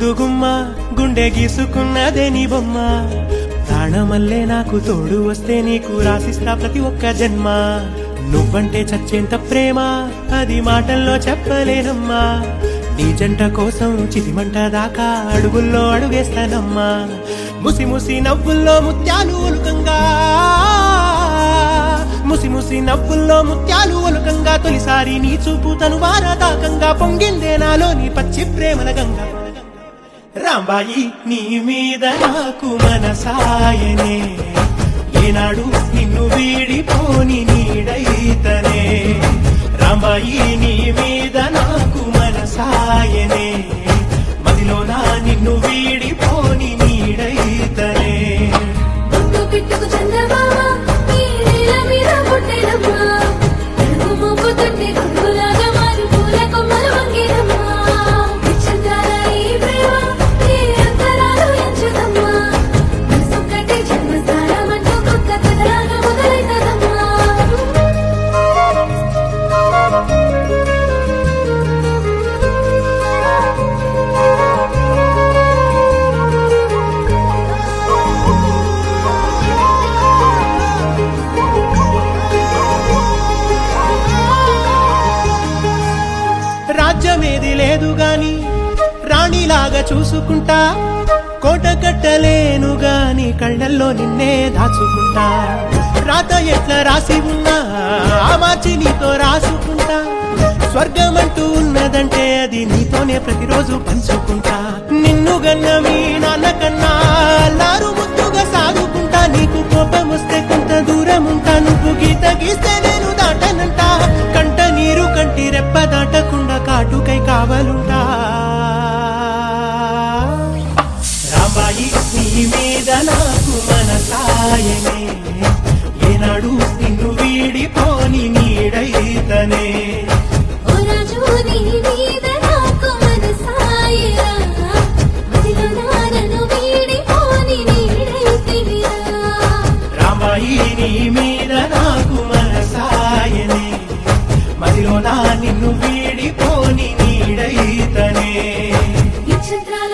ముద్దుగుమ్మ గుండె గీసుకున్నదే నీ బొమ్మ ప్రాణమల్లే నాకు తోడు వస్తే నీకు రాసిస్తా ప్రతి ఒక్క జన్మ నువ్వంటే చచ్చేంత ప్రేమ అది మాటల్లో చెప్పలేనమ్మా నీ జంట కోసం చితిమంట దాకా అడుగుల్లో అడుగేస్తానమ్మా ముసి ముసి నవ్వుల్లో ముత్యాలు ఒలుకంగా ముసి ముసి నవ్వుల్లో ముత్యాలు ఒలుకంగా తొలిసారి నీ చూపు తను వారదాకంగా పొంగిందే నాలో నీ పచ్చి ప్రేమల గంగా రాంబాయి నీ మీద నాకు మనసాయనే ఏనాడు నిన్ను వీడిపోని నీడైతనే రాంబాయి నీ మీద నాకు మనసాయనే మదిలోన నిన్ను వీడిపోని నీడైతనే రాజ్యమేది లేదు గాని రాణిలాగా చూసుకుంటా కోట కట్టలేను గాని కళ్ళల్లో నిన్నే దాచుకుంటా రాత ఎట్లా రాసి ఉన్నా ఆ మార్చి నీతో రాసుకుంటా స్వర్గమంటూ ఉన్నదంటే అది నీతోనే ప్రతిరోజు పంచుకుంటా నిన్ను గన్న మీ నాన్న కన్నా అల్లారు ముద్దుగా సాగుకుంటా నీకు కోపం వస్తే కొంత దూరం ఉంటా నువ్వు గీత గీస్తే నేను దాటనంట కంట నీరు కంటి రెప్ప దాటకుండా కాటుకై కావలుంటా రాంబాయి నీ మీద నాకు మనసాయనే ఏనాడు నిన్ను వీడిపోని నీడైతనే రాంబాయి నీ మీద నాకు మనసాయనే మదిలోనా నిన్ను వీడిపోని నీడైతనే నక్షత్రాల